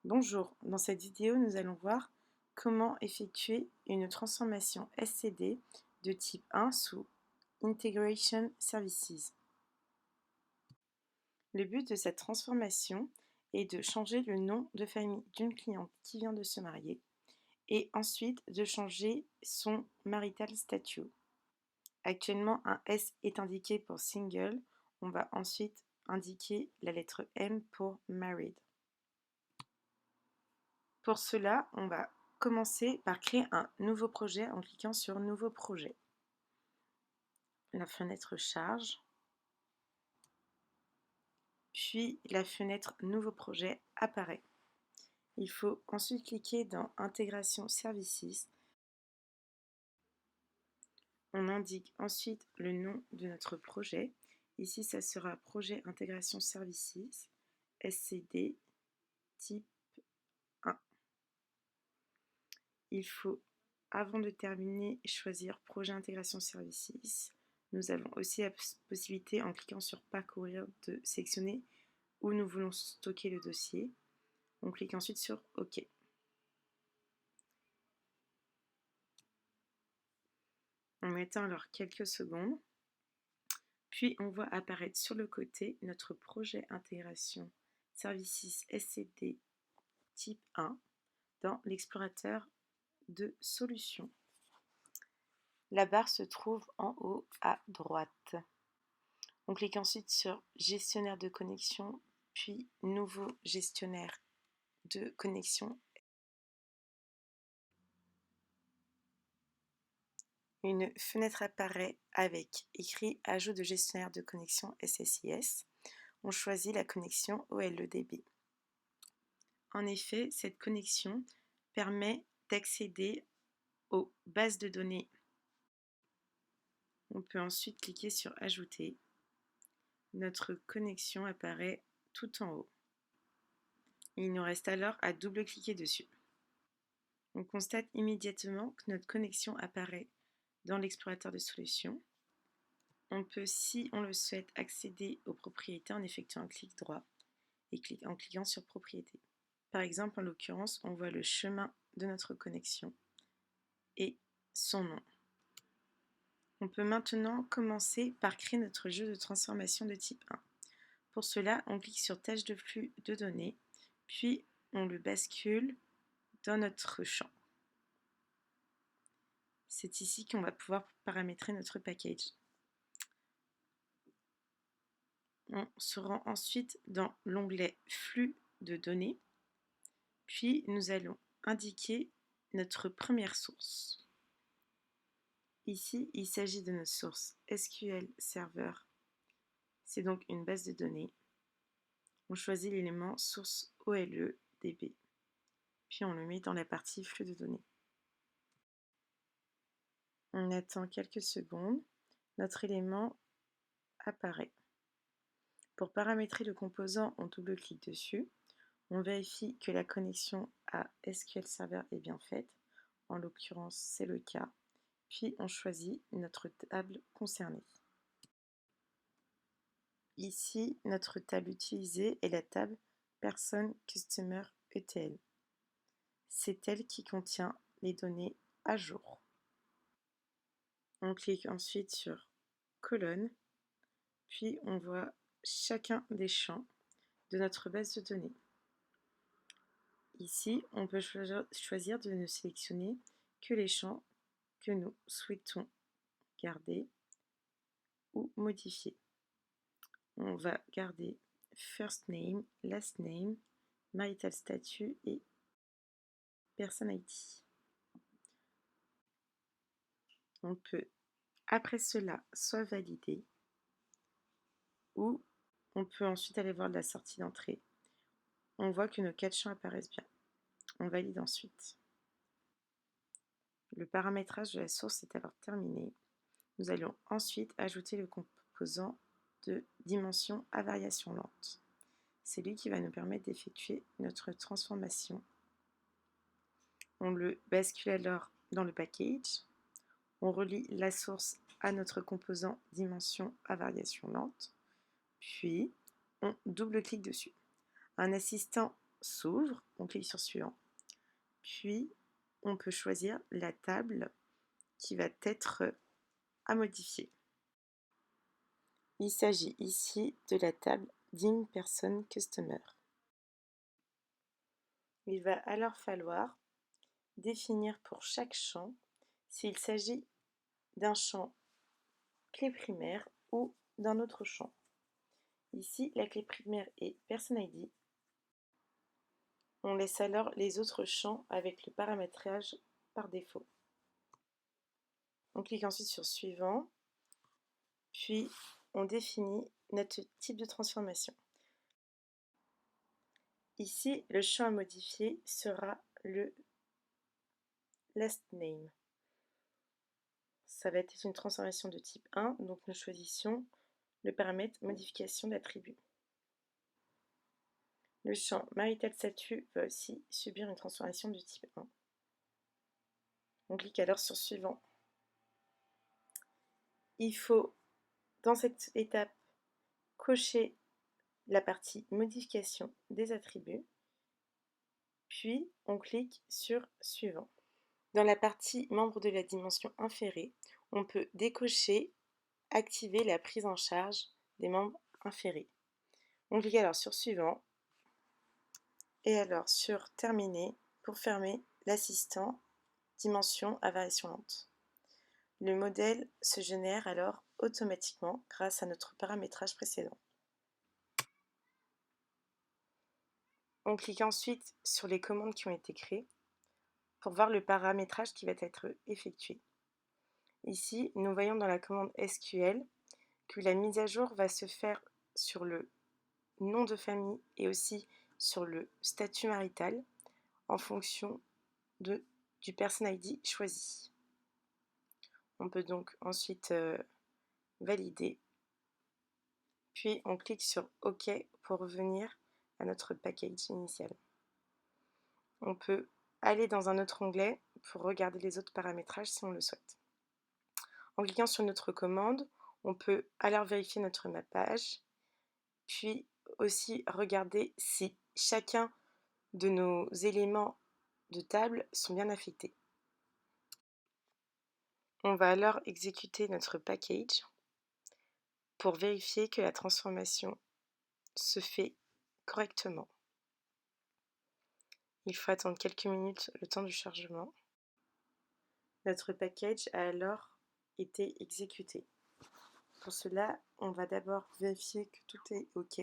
Bonjour, dans cette vidéo, nous allons voir comment effectuer une transformation SCD de type 1 sous Integration Services. Le but de cette transformation est de changer le nom de famille d'une cliente qui vient de se marier et ensuite de changer son marital statut. Actuellement, un S est indiqué pour Single, on va ensuite indiquer la lettre M pour Married. Pour cela, on va commencer par créer un nouveau projet en cliquant sur Nouveau projet. La fenêtre Charge, puis la fenêtre Nouveau projet apparaît. Il faut ensuite cliquer dans Intégration Services. On indique ensuite le nom de notre projet. Ici, ça sera Projet Intégration Services, SCD, type 1. Il faut, avant de terminer, choisir Projet Intégration Services. Nous avons aussi la possibilité, en cliquant sur Parcourir, de sélectionner où nous voulons stocker le dossier. On clique ensuite sur OK. On attend alors quelques secondes. Puis on voit apparaître sur le côté notre projet Intégration Services SCD type 1 dans l'explorateur de solutions. La barre se trouve en haut à droite. On clique ensuite sur Gestionnaire de connexion, puis Nouveau gestionnaire de connexion. Une fenêtre apparaît avec écrit Ajout de gestionnaire de connexion SSIS. On choisit la connexion OLEDB. En effet, cette connexion permet d'accéder aux bases de données. On peut ensuite cliquer sur Ajouter. Notre connexion apparaît tout en haut. Il nous reste alors à double-cliquer dessus. On constate immédiatement que notre connexion apparaît dans l'explorateur de solutions. On peut, si on le souhaite, accéder aux propriétés en effectuant un clic droit et en cliquant sur Propriétés. Par exemple, en l'occurrence, on voit le chemin de notre connexion et son nom. On peut maintenant commencer par créer notre jeu de transformation de type 1. Pour cela, on clique sur Tâche de flux de données, puis on le bascule dans notre champ. C'est ici qu'on va pouvoir paramétrer notre package. On se rend ensuite dans l'onglet Flux de données, puis nous allons indiquer notre première source. Ici, il s'agit de notre source SQL Server. C'est donc une base de données. On choisit l'élément source OLEDB, puis on le met dans la partie flux de données. On attend quelques secondes. Notre élément apparaît. Pour paramétrer le composant, on double-clique dessus. On vérifie que la connexion à SQL Server est bien faite. En l'occurrence, c'est le cas. Puis on choisit notre table concernée. Ici, notre table utilisée est la table Person Customer ETL. C'est elle qui contient les données à jour. On clique ensuite sur Colonne, puis on voit chacun des champs de notre base de données. Ici, on peut choisir de ne sélectionner que les champs que nous souhaitons garder ou modifier. On va garder First Name, Last Name, Marital Statut et Person ID. On peut après cela soit valider ou on peut ensuite aller voir de la sortie d'entrée. On voit que nos 4 champs apparaissent bien. On valide ensuite. Le paramétrage de la source est alors terminé. Nous allons ensuite ajouter le composant de dimension à variation lente. C'est lui qui va nous permettre d'effectuer notre transformation. On le bascule alors dans le package. On relie la source à notre composant dimension à variation lente. Puis, on double-clique dessus. Un assistant s'ouvre, on clique sur suivant, puis on peut choisir la table qui va être à modifier. Il s'agit ici de la table d'InPerson Customer. Il va alors falloir définir pour chaque champ s'il s'agit d'un champ clé primaire ou d'un autre champ. Ici, la clé primaire est Person ID. On laisse alors les autres champs avec le paramétrage par défaut. On clique ensuite sur Suivant, puis on définit notre type de transformation. Ici, le champ à modifier sera le Last Name. Ça va être une transformation de type 1, donc nous choisissons le paramètre modification d'attribut. Le champ Marital Statut va aussi subir une transformation de type 1. On clique alors sur Suivant. Il faut, dans cette étape, cocher la partie Modification des attributs, puis on clique sur Suivant. Dans la partie Membres de la dimension inférée, on peut décocher activer la prise en charge des membres inférés. On clique alors sur Suivant et alors sur Terminer pour fermer l'assistant dimension à variation lente. Le modèle se génère alors automatiquement grâce à notre paramétrage précédent. On clique ensuite sur les commandes qui ont été créées pour voir le paramétrage qui va être effectué. Ici, nous voyons dans la commande SQL que la mise à jour va se faire sur le nom de famille et aussi sur le statut marital en fonction du Person ID choisi. On peut donc ensuite valider, puis on clique sur OK pour revenir à notre package initial. On peut aller dans un autre onglet pour regarder les autres paramétrages si on le souhaite. En cliquant sur notre commande, on peut alors vérifier notre mappage, puis aussi regarder si chacun de nos éléments de table sont bien affectés. On va alors exécuter notre package pour vérifier que la transformation se fait correctement. Il faut attendre quelques minutes le temps du chargement. Notre package a alors été exécuté. Pour cela, on va d'abord vérifier que tout est OK.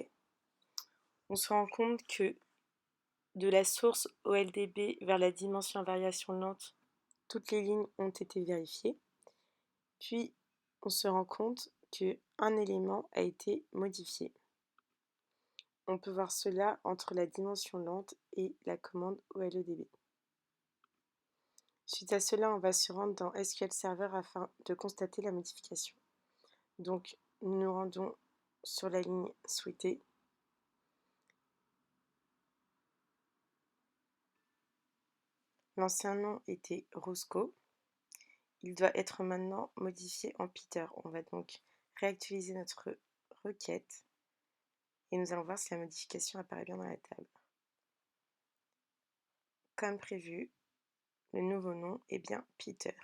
On se rend compte que de la source OLDB vers la dimension à variation lente, toutes les lignes ont été vérifiées. Puis, on se rend compte qu'un élément a été modifié. On peut voir cela entre la dimension lente et la commande OLEDB. Suite à cela, on va se rendre dans SQL Server afin de constater la modification. Donc, nous nous rendons sur la ligne souhaitée. L'ancien nom était Roscoe. Il doit être maintenant modifié en Peter. On va donc réactualiser notre requête et nous allons voir si la modification apparaît bien dans la table. Comme prévu, le nouveau nom est bien Peter.